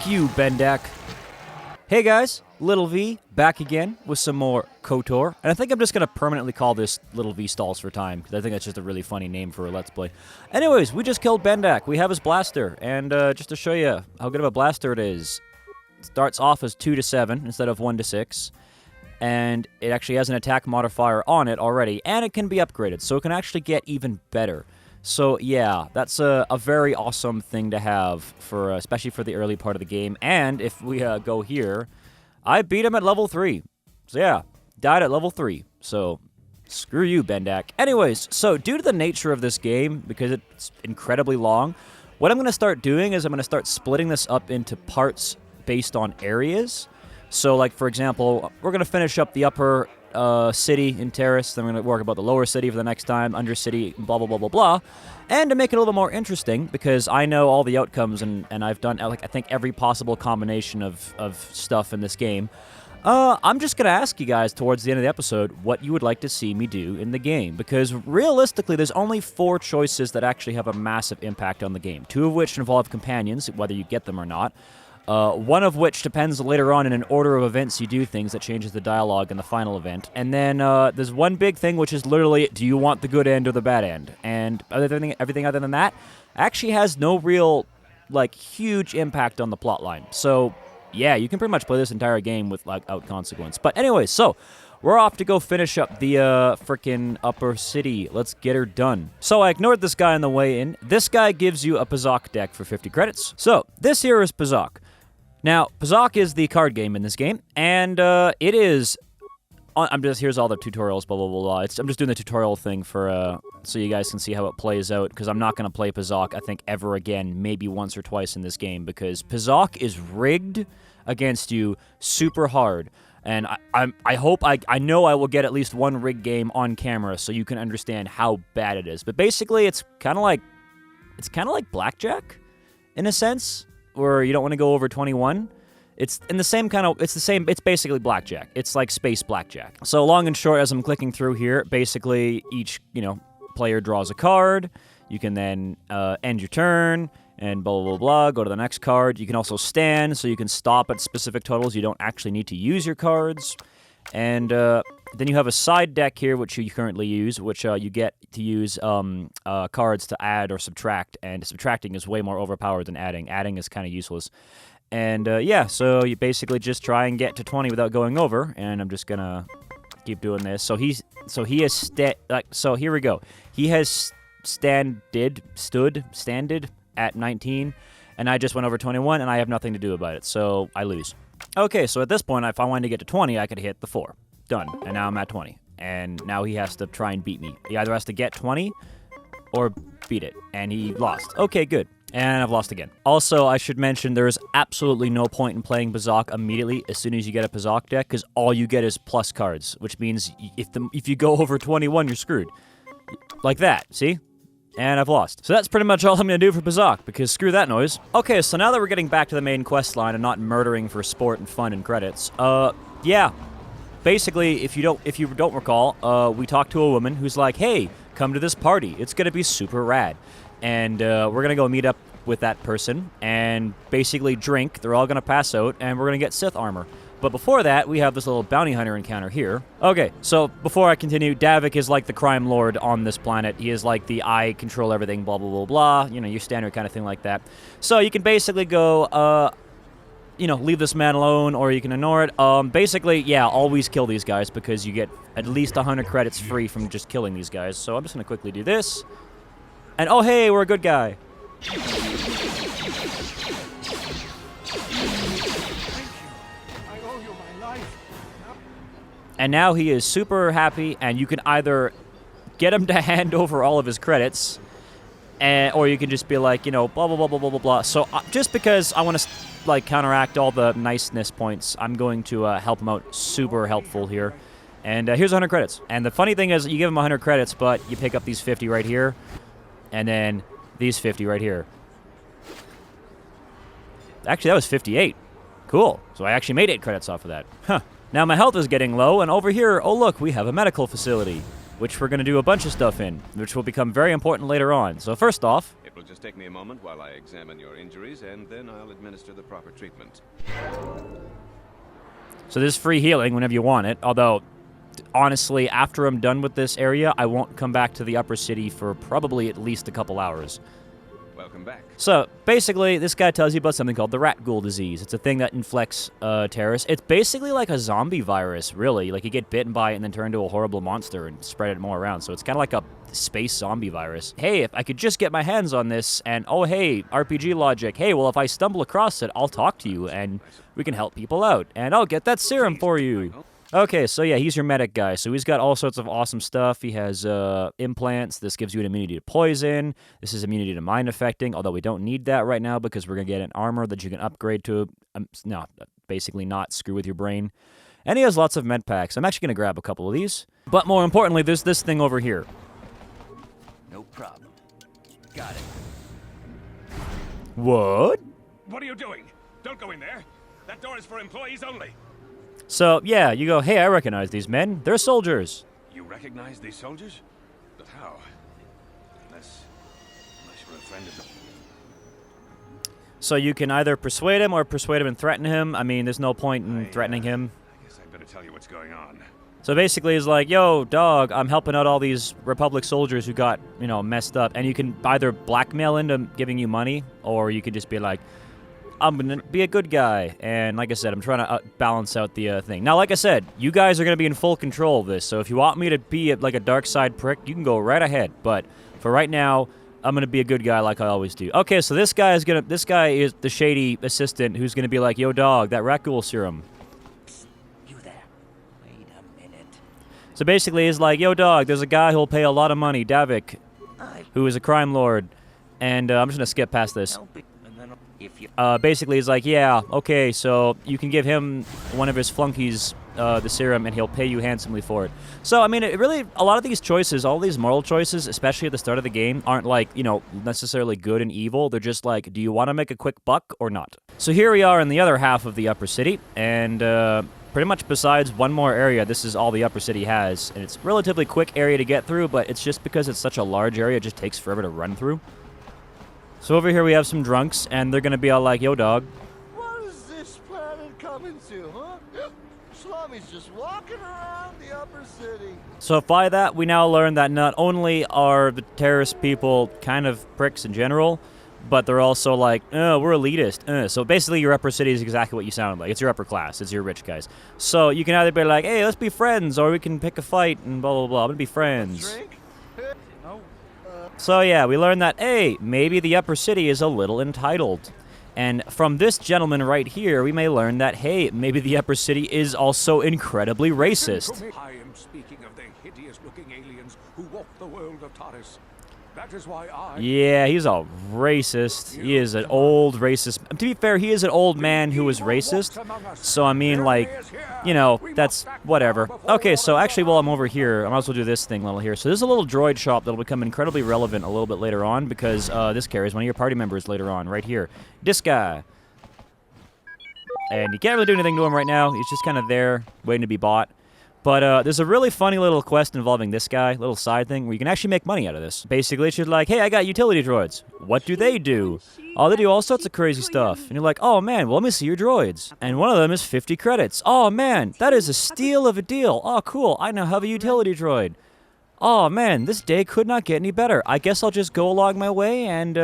Fuck you, Bendak. Hey guys, Little V back again with some more KOTOR, and I think I'm just gonna permanently call this Little V Stalls for Time, because I think that's just a really funny name for a Let's Play. Anyways, we just killed Bendak. We have his blaster, and just to show you how good of a blaster it is, it starts off as 2 to 7 instead of 1 to 6, and it actually has an attack modifier on it already, and it can be upgraded, so it can actually get even better. So yeah, that's a very awesome thing to have, for especially for the early part of the game. And if we go here, I beat him at level 3. So yeah, died at level 3. So screw you, Bendak. Anyways, so due to the nature of this game, because it's incredibly long, what I'm going to start doing is I'm going to start splitting this up into parts based on areas. So like, for example, we're going to finish up the upper city in Terrace, then we're going to work about the lower city for the next time, under city, blah, blah, blah, blah, blah. And to make it a little more interesting, because I know all the outcomes, and I've done, like, I think every possible combination of stuff in this game, I'm just going to ask you guys towards the end of the episode what you would like to see me do in the game, because realistically, there's only 4 choices that actually have a massive impact on the game, 2 of which involve companions, whether you get them or not. One of which depends later on in an order of events you do things that changes the dialogue in the final event. And then there's one big thing, which is literally, do you want the good end or the bad end? And everything other than that actually has no real, like, huge impact on the plotline. So, yeah, you can pretty much play this entire game without consequence. But anyways, so we're off to go finish up the frickin' upper city. Let's get her done. So I ignored this guy on the way in. This guy gives you a Pazak deck for 50 credits. So this here is Pazak. Now, Pazak is the card game in this game, and it is... here's all the tutorials, blah, blah, blah, blah. I'm just doing the tutorial thing for, so you guys can see how it plays out, because I'm not going to play Pazak, I think, ever again, maybe once or twice in this game, because Pazak is rigged against you super hard, and I know I will get at least one rigged game on camera, so you can understand how bad it is. But basically, it's kind of like blackjack, in a sense, where you don't want to go over 21. It's in the same kind of, it's basically blackjack. It's like space blackjack. So long and short, as I'm clicking through here, basically each, player draws a card. You can then end your turn and blah, blah, blah, blah, go to the next card. You can also stand, so you can stop at specific totals. You don't actually need to use your cards. And then you have a side deck here, which you currently use, which you get to use cards to add or subtract, and subtracting is way more overpowered than adding. Adding is kind of useless. And yeah, so you basically just try and get to 20 without going over, and I'm just gonna keep doing this. So here we go. He has standed at 19, and I just went over 21, and I have nothing to do about it, so I lose. Okay, so at this point, if I wanted to get to 20, I could hit the 4. Done. And now I'm at 20. And now he has to try and beat me. He either has to get 20 or beat it. And he lost. Okay, good. And I've lost again. Also, I should mention there is absolutely no point in playing Pazak immediately as soon as you get a Pazak deck, because all you get is plus cards, which means if you go over 21, you're screwed. Like that, see? And I've lost. So that's pretty much all I'm going to do for Pazak, because screw that noise. Okay, so now that we're getting back to the main quest line and not murdering for sport and fun and credits, yeah. Basically, if you don't recall, we talked to a woman who's like, hey, come to this party. It's going to be super rad. And we're going to go meet up with that person and basically drink. They're all going to pass out, and we're going to get Sith armor. But before that, we have this little bounty hunter encounter here. Okay, so before I continue, Davik is like the crime lord on this planet. He is like the I control everything, blah, blah, blah, blah. Your standard kind of thing like that. So you can basically go, leave this man alone, or you can ignore it. Basically, yeah, always kill these guys, because you get at least 100 credits free from just killing these guys. So I'm just going to quickly do this. And oh, hey, we're a good guy. And now he is super happy, and you can either get him to hand over all of his credits, or you can just be like, blah, blah, blah, blah, blah, blah, blah. So just because I want to, counteract all the niceness points, I'm going to help him out. Super helpful here. And here's 100 credits. And the funny thing is, you give him 100 credits, but you pick up these 50 right here, and then these 50 right here. Actually, that was 58. Cool. So I actually made 8 credits off of that. Huh. Now my health is getting low, and over here, oh look, we have a medical facility, which we're going to do a bunch of stuff in, which will become very important later on. So first off... It will just take me a moment while I examine your injuries, and then I'll administer the proper treatment. So there's free healing whenever you want it, although, honestly, after I'm done with this area, I won't come back to the upper city for probably at least a couple hours. Welcome back. So, basically, this guy tells you about something called the rat ghoul disease. It's a thing that inflicts terrorists. It's basically like a zombie virus, really. Like, you get bitten by it and then turn into a horrible monster and spread it more around. So it's kind of like a space zombie virus. Hey, if I could just get my hands on this, and oh, hey, RPG logic. Hey, well, if I stumble across it, I'll talk to you, and we can help people out. And I'll get that serum for you. Okay, so yeah, he's your medic guy. So he's got all sorts of awesome stuff. He has implants. This gives you an immunity to poison. This is immunity to mind affecting, although we don't need that right now because we're going to get an armor that you can upgrade to, basically not screw with your brain. And he has lots of med packs. I'm actually going to grab a couple of these. But more importantly, there's this thing over here. No problem. Got it. What? What are you doing? Don't go in there. That door is for employees only. So, yeah, you go, hey, I recognize these men. They're soldiers. You recognize these soldiers? But how? Unless you're a friend of them. So you can either persuade him or persuade him and threaten him. I mean, there's no point in threatening him. I guess I'd better tell you what's going on. So basically, he's like, yo, dog, I'm helping out all these Republic soldiers who got, messed up. And you can either blackmail into giving you money, or you could just be like, I'm going to be a good guy. And like I said, I'm trying to balance out the thing. Now, like I said, you guys are going to be in full control of this. So if you want me to be like a dark side prick, you can go right ahead. But for right now, I'm going to be a good guy like I always do. Okay, so this guy is the shady assistant who's going to be like, yo, dog, that rat ghoul serum. You there. Wait a minute. So basically, he's like, yo, dog, there's a guy who'll pay a lot of money, Davik, who is a crime lord. And I'm just going to skip past this. Basically, he's like, yeah, okay, so you can give him one of his flunkies the serum, and he'll pay you handsomely for it. So, I mean, it really, a lot of these choices, all these moral choices, especially at the start of the game, aren't like, necessarily good and evil. They're just like, do you want to make a quick buck or not? So here we are in the other half of the upper city, and pretty much besides one more area, this is all the upper city has. And it's a relatively quick area to get through, but it's just because it's such a large area, it just takes forever to run through. So over here we have some drunks, and they're going to be all like, yo, dog. What is this planet coming to, huh? Slummies just walking around the upper city. So by that, we now learn that not only are the terrorist people kind of pricks in general, but they're also like, oh, we're elitist. So basically your upper city is exactly what you sound like. It's your upper class. It's your rich guys. So you can either be like, hey, let's be friends, or we can pick a fight and blah, blah, blah. I'm going to be friends. Drink? So yeah, we learned that, hey, maybe the upper city is a little entitled. And from this gentleman right here, we may learn that, hey, maybe the upper city is also incredibly racist. I am speaking of the hideous-looking aliens who walk the world of Taurus. That is why Yeah, he's a racist. He is an old racist. To be fair, he is an old man who is racist. So, I mean, like, that's whatever. Okay, so actually, while I'm over here, I might as well do this thing little here. So there's a little droid shop that'll become incredibly relevant a little bit later on, because this carries one of your party members later on, right here. This guy. And you can't really do anything to him right now. He's just kind of there, waiting to be bought. But there's a really funny little quest involving this guy, little side thing, where you can actually make money out of this. Basically, it's just like, hey, I got utility droids. What do they do? Oh, they do all sorts of crazy stuff. And you're like, oh, man, well, let me see your droids. And one of them is 50 credits. Oh, man, that is a steal of a deal. Oh, cool, I now have a utility droid. Oh, man, this day could not get any better. I guess I'll just go along my way and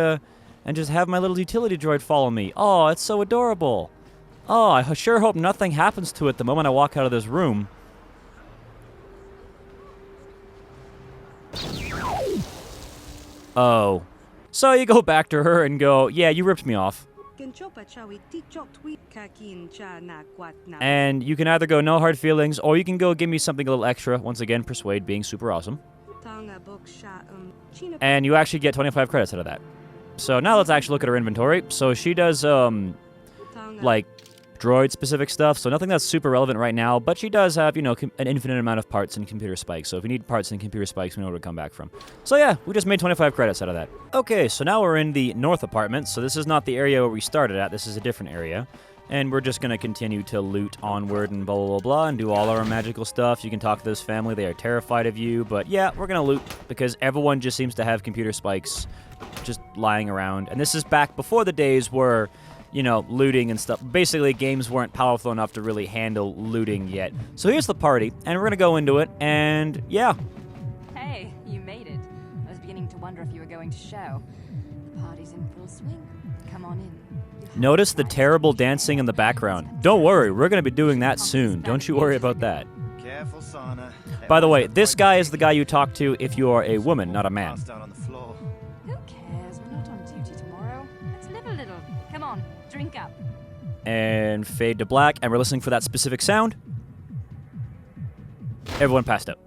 just have my little utility droid follow me. Oh, it's so adorable. Oh, I sure hope nothing happens to it the moment I walk out of this room. Oh. So you go back to her and go, yeah, you ripped me off. And you can either go no hard feelings, or you can go give me something a little extra. Once again, persuade being super awesome. And you actually get 25 credits out of that. So now let's actually look at her inventory. So she does, like, droid-specific stuff, so nothing that's super relevant right now, but she does have, an infinite amount of parts and computer spikes, so if you need parts and computer spikes, we know where to come back from. So yeah, we just made 25 credits out of that. Okay, so now we're in the north apartment, so this is not the area where we started at, this is a different area. And we're just going to continue to loot onward and blah, blah, blah, blah, and do all our magical stuff. You can talk to this family. They are terrified of you. But yeah, we're going to loot because everyone just seems to have computer spikes just lying around. And this is back before the days where, you know, looting and stuff. Basically, games weren't powerful enough to really handle looting yet. So here's the party, and we're going to go into it, and yeah. Hey, you made it. I was beginning to wonder if you were going to show. The party's in full swing. Come on in. Notice the terrible dancing in the background. Don't worry, we're going to be doing that soon. Don't you worry about that. Careful, Sana. By the way, this guy is the guy you talk to if you are a woman, not a man. Down on the floor. Who cares? We're not on duty tomorrow. Let's live a little. Come on, drink up. And fade to black, and we're listening for that specific sound. Everyone passed out.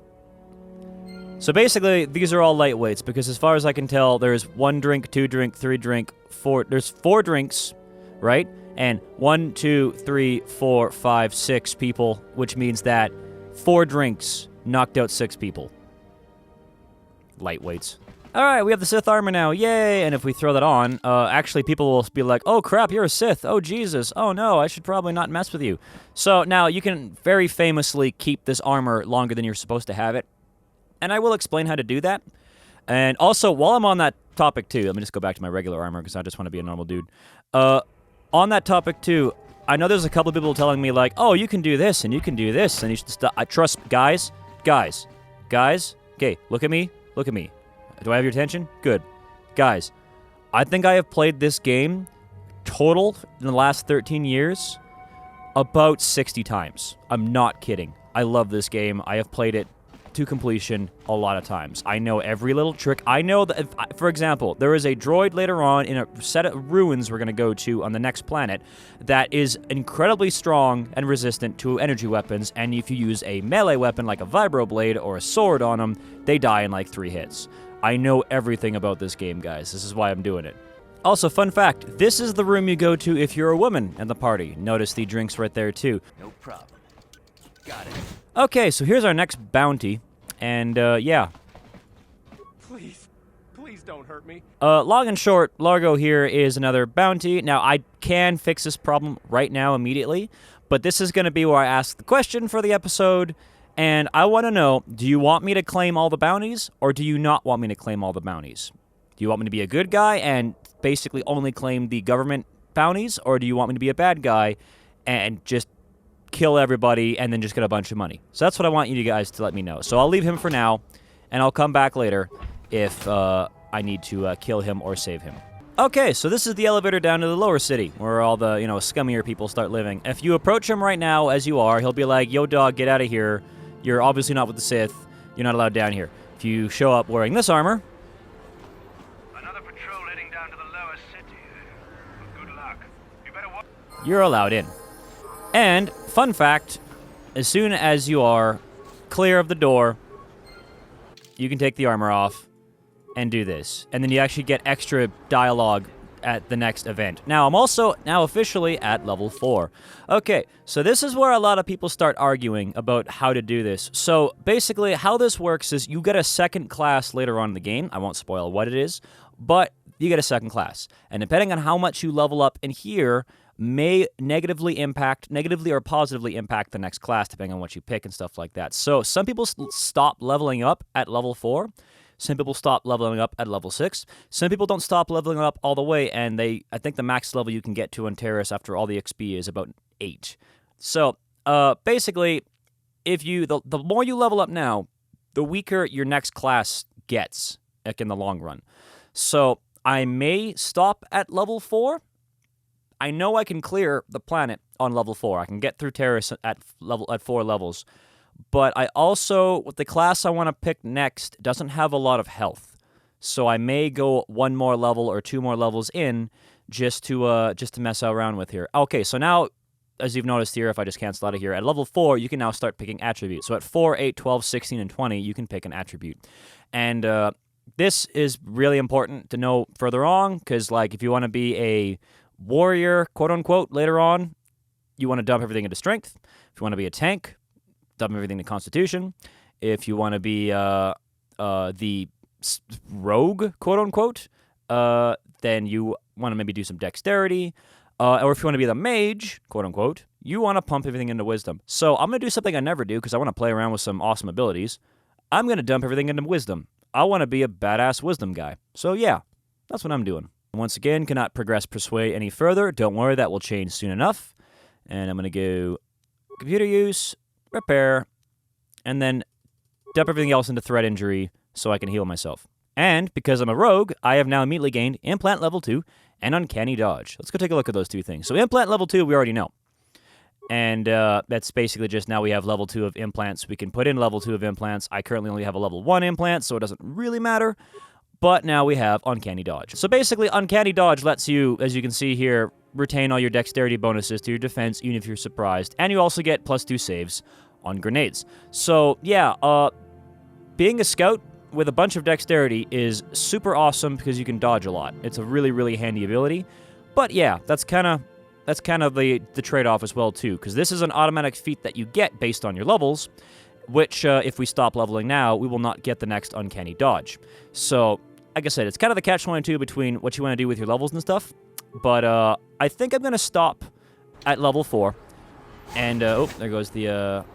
So basically, these are all lightweights, because as far as I can tell, there's 1 drink, 2 drink, 3 drink, 4... There's 4 drinks, right? And 1, 2, 3, 4, 5, 6 people, which means that 4 drinks knocked out 6 people. Lightweights. All right, we have the Sith armor now. Yay! And if we throw that on, actually people will be like, oh crap, you're a Sith. Oh Jesus. Oh no, I should probably not mess with you. So now you can very famously keep this armor longer than you're supposed to have it. And I will explain how to do that. And also, while I'm on that topic too, let me just go back to my regular armor because I just want to be a normal dude. On that topic too, I know there's a couple of people telling me like, oh, you can do this and you can do this and you should stop. I trust guys. Okay, look at me. Do I have your attention? Good. Guys, I think I have played this game total in the last 13 years about 60 times. I'm not kidding. I love this game. I have played it to completion a lot of times. I know every little trick. I know that, for example, there is a droid later on in a set of ruins we're going to go to on the next planet that is incredibly strong and resistant to energy weapons, and if you use a melee weapon like a vibroblade or a sword on them, they die in like 3 hits. I know everything about this game, guys. This is why I'm doing it. Also, fun fact, this is the room you go to if you're a woman in the party. Notice the drinks right there, too. No problem. Got it. Okay, so here's our next bounty, and, yeah. Please don't hurt me. Long and short, Largo here is another bounty. Now, I can fix this problem right now immediately, but this is going to be where I ask the question for the episode, and I want to know, do you want me to claim all the bounties, or do you not want me to claim all the bounties? Do you want me to be a good guy and basically only claim the government bounties, or do you want me to be a bad guy and just kill everybody and then just get a bunch of money? So that's what I want you guys to let me know. So I'll leave him for now, and I'll come back later if I need to kill him or save him. Okay, so this is the elevator down to the lower city, where all the, scummier people start living. If you approach him right now, as you are, he'll be like, yo, dog, get out of here. You're obviously not with the Sith. You're not allowed down here. If you show up wearing this armor... Another patrol heading down to the lower city. Good luck. You better watch. You're allowed in. And, fun fact, as soon as you are clear of the door, you can take the armor off and do this. And then you actually get extra dialogue at the next event. Now, I'm also now officially at level 4. Okay, so this is where a lot of people start arguing about how to do this. So, basically, how this works is you get a second class later on in the game. I won't spoil what it is, but you get a second class. And depending on how much you level up in here, may negatively or positively impact the next class, depending on what you pick and stuff like that. So some people stop leveling up at level 4. Some people stop leveling up at level 6. Some people don't stop leveling up all the way, and I think the max level you can get to on Terrace after all the XP is about 8. So basically, if the more you level up now, the weaker your next class gets, like in the long run. So I may stop at level 4. I know I can clear the planet on level 4. I can get through Terrace at 4 levels. But I also, with the class I want to pick next, doesn't have a lot of health. So I may go 1 more level or 2 more levels in just to mess around with here. Okay, so now, as you've noticed here, if I just cancel out of here, at level 4, you can now start picking attributes. So at 4, 8, 12, 16, and 20, you can pick an attribute. And this is really important to know further on, because like if you want to be a warrior, quote-unquote, later on, you want to dump everything into strength. If you want to be a tank, dump everything to constitution. If you want to be the rogue, quote-unquote, then you want to maybe do some dexterity. or if you want to be the mage, quote unquote, you want to pump everything into wisdom. So I'm going to do something I never do because I want to play around with some awesome abilities. I'm going to dump everything into wisdom. I want to be a badass wisdom guy. So yeah, that's what I'm doing. Once again, cannot progress persuade any further. Don't worry, that will change soon enough. And I'm going to go computer use, repair, and then dump everything else into threat injury so I can heal myself. And because I'm a rogue, I have now immediately gained implant level 2 and uncanny dodge. Let's go take a look at those two things. So implant level 2, we already know. And that's basically just now we have level 2 of implants. We can put in level 2 of implants. I currently only have a level 1 implant, so it doesn't really matter. But now we have uncanny dodge. So basically, uncanny dodge lets you, as you can see here, retain all your dexterity bonuses to your defense, even if you're surprised. And you also get +2 saves on grenades. So yeah, being a scout with a bunch of dexterity is super awesome because you can dodge a lot. It's a really, really handy ability. But yeah, that's kind of the trade-off as well too, because this is an automatic feat that you get based on your levels, which if we stop leveling now, we will not get the next uncanny dodge. So, like I said, it's kind of the catch-22 between what you want to do with your levels and stuff. But I think I'm going to stop at level 4. And, oh, there goes the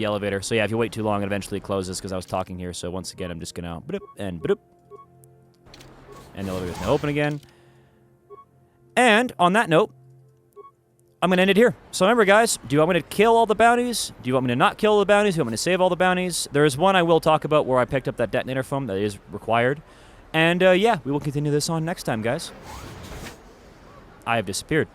elevator. So yeah, if you wait too long, it eventually closes because I was talking here. So once again, I'm just going to boop and boop. And the elevator's going to open again. And on that note, I'm going to end it here. So remember, guys, do you want me to kill all the bounties? Do you want me to not kill all the bounties? Do you want me to save all the bounties? There is one I will talk about where I picked up that detonator foam that is required. And yeah, we will continue this on next time, guys. I have disappeared.